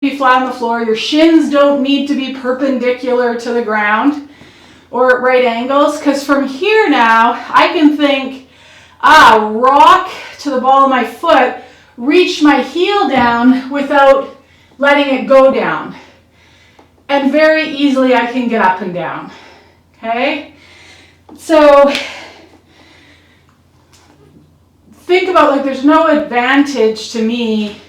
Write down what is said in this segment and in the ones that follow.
be flat on the floor. Your shins don't need to be perpendicular to the ground or at right angles, because from here now I can think, rock to the ball of my foot, reach my heel down without letting it go down. And very easily I can get up and down. Okay? So think about, like, there's no advantage to me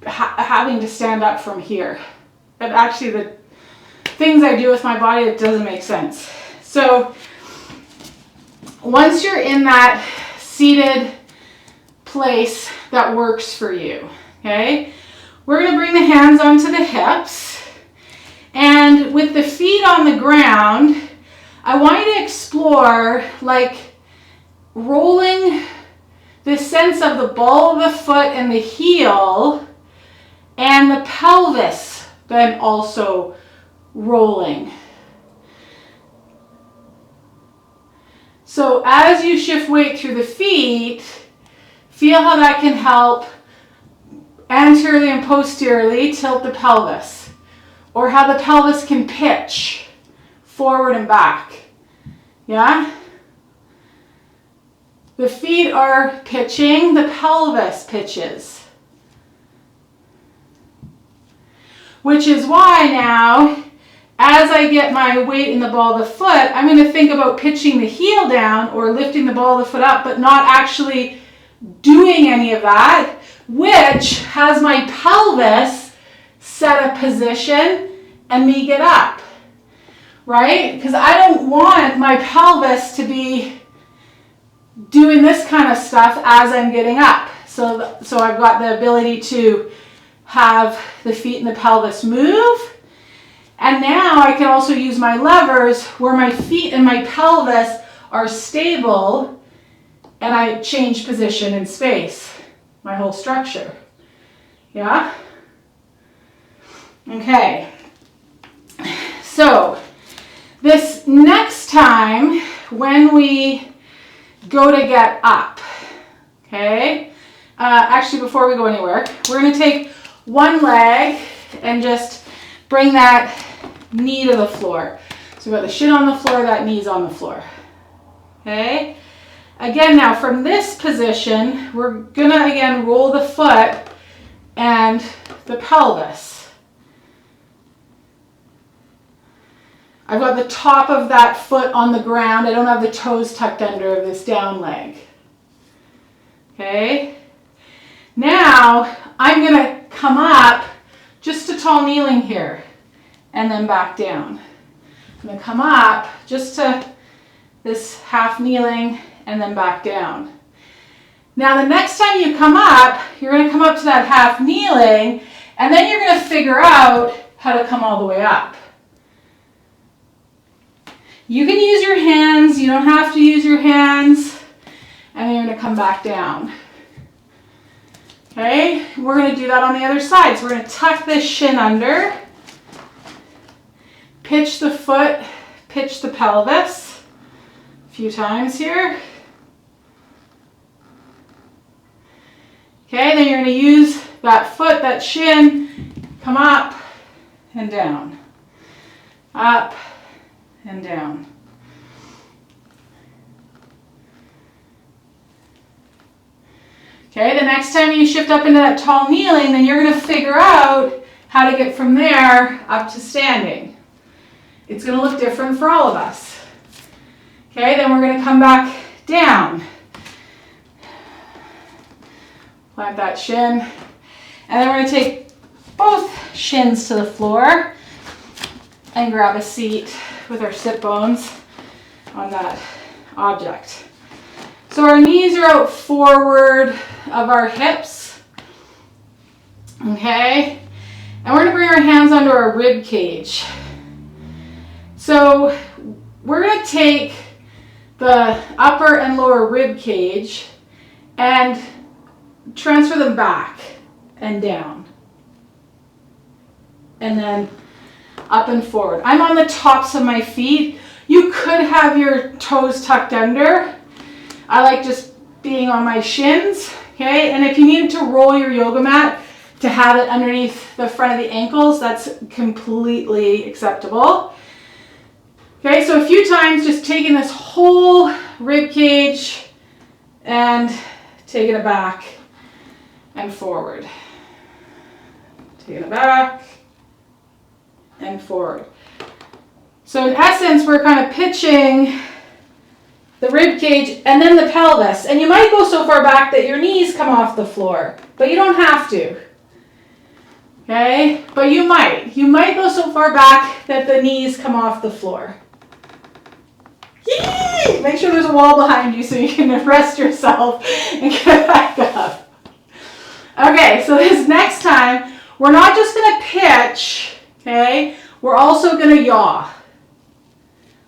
having to stand up from here. But actually the things I do with my body, it doesn't make sense. So once you're in that seated place that works for you, okay, we're going to bring the hands onto the hips, and with the feet on the ground, I want you to explore, like, rolling the sense of the ball of the foot and the heel and the pelvis then also rolling. So as you shift weight through the feet, feel how that can help anteriorly and posteriorly tilt the pelvis, or how the pelvis can pitch forward and back. Yeah? The feet are pitching, the pelvis pitches. Which is why now, as I get my weight in the ball of the foot, I'm going to think about pitching the heel down or lifting the ball of the foot up, but not actually doing any of that, which has my pelvis set a position and me get up, right? Because I don't want my pelvis to be doing this kind of stuff as I'm getting up. So I've got the ability to have the feet and the pelvis move. And now I can also use my levers where my feet and my pelvis are stable, and I change position in space, my whole structure. Yeah? Okay. So this next time when we go to get up, okay? Actually, before we go anywhere, we're going to take one leg and just bring that knee to the floor. So we've got the shin on the floor, that knee's on the floor. Okay? Again, now from this position, we're gonna again roll the foot and the pelvis. I've got the top of that foot on the ground. I don't have the toes tucked under this down leg. Okay? Now, I'm gonna come up just to tall kneeling here, and then back down. I'm going to come up just to this half kneeling and then back down. Now the next time you come up, you're going to come up to that half kneeling, and then you're going to figure out how to come all the way up. You can use your hands, you don't have to use your hands, and then you're going to come back down. Okay, we're going to do that on the other side. So we're going to tuck this shin under, pitch the foot, pitch the pelvis a few times here. Okay, then you're going to use that foot, that shin, come up and down, up and down. Okay, the next time you shift up into that tall kneeling, then you're going to figure out how to get from there up to standing. It's going to look different for all of us. Okay, then we're going to come back down. Plant that shin. And then we're going to take both shins to the floor and grab a seat with our sit bones on that object. So our knees are out forward of our hips. Okay? And we're going to bring our hands under our rib cage. So we're going to take the upper and lower rib cage and transfer them back and down. And then up and forward. I'm on the tops of my feet. You could have your toes tucked under. I like just being on my shins, okay? And if you need to roll your yoga mat, to have it underneath the front of the ankles, that's completely acceptable. Okay, so a few times just taking this whole rib cage and taking it back and forward. Taking it back and forward. So in essence, we're kind of pitching the rib cage and then the pelvis. And you might go so far back that your knees come off the floor, but you don't have to. Okay, but you might. You might go so far back that the knees come off the floor. Yee! Make sure there's a wall behind you so you can rest yourself and get back up. Okay, so this next time, we're not just going to pitch, okay? We're also going to yaw.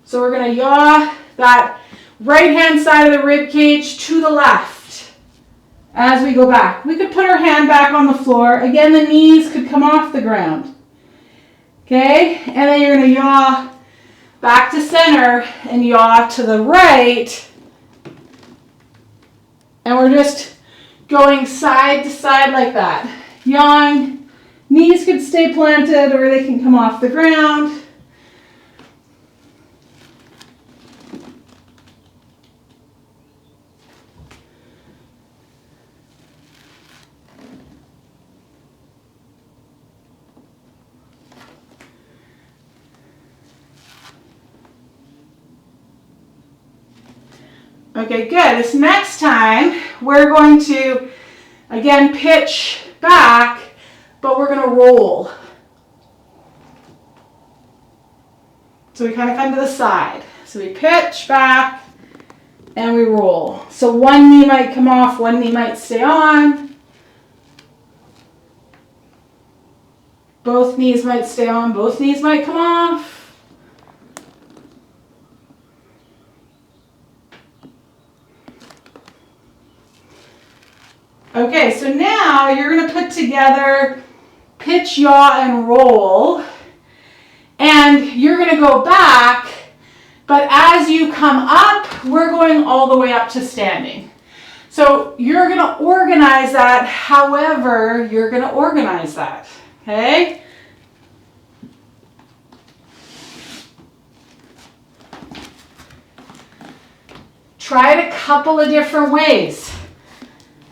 So we're going to yaw that right-hand side of the rib cage to the left as we go back. We could put our hand back on the floor. Again, the knees could come off the ground. Okay, and then you're going to yaw back to center and yaw to the right. And we're just going side to side like that. Yawing. Knees could stay planted or they can come off the ground. Okay, good. This next time, we're going to, again, pitch back, but we're going to roll. So we kind of come to the side. So we pitch back, and we roll. So one knee might come off, one knee might stay on. Both knees might stay on, both knees might come off. Okay, so now you're going to put together pitch, yaw, and roll. And you're going to go back, but as you come up, we're going all the way up to standing. So you're going to organize that however you're going to organize that, okay? Try it a couple of different ways.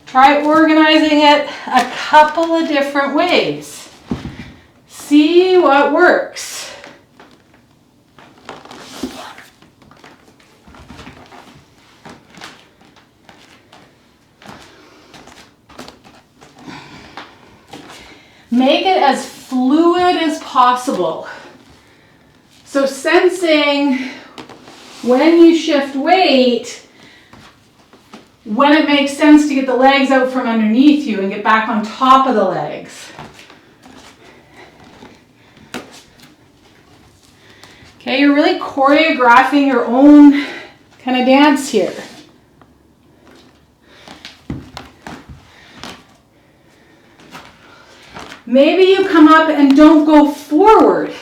Try organizing it a couple of different ways. See what works. Make it as fluid as possible. So sensing when you shift weight, when it makes sense to get the legs out from underneath you and get back on top of the legs. Okay, you're really choreographing your own kind of dance here. Maybe you come up and don't go forward.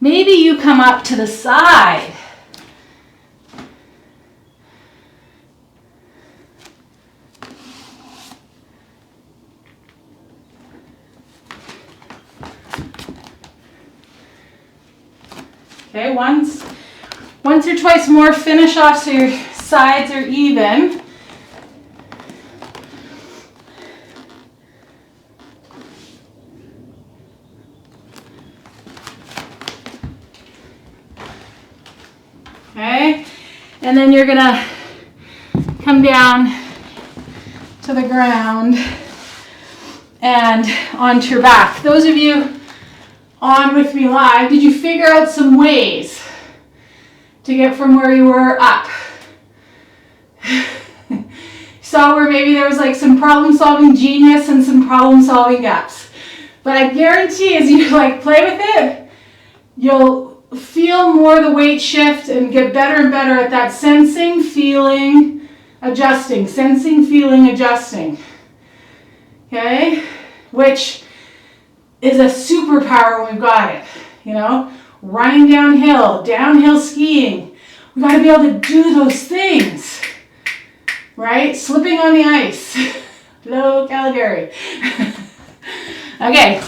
Maybe you come up to the side. Okay, once or twice more, finish off so your sides are even. Okay, and then you're gonna come down to the ground and onto your back. Those of you on with me live, did you figure out some ways to get from where you were up? Saw where maybe there was like some problem-solving genius and some problem-solving gaps. But I guarantee as you like play with it, you'll feel more the weight shift and get better and better at that sensing, feeling, adjusting. Sensing, feeling, adjusting. Okay? Which is a superpower when we've got it. You know? Running downhill skiing. We got to be able to do those things. Right? Slipping on the ice. Hello, Calgary. Okay,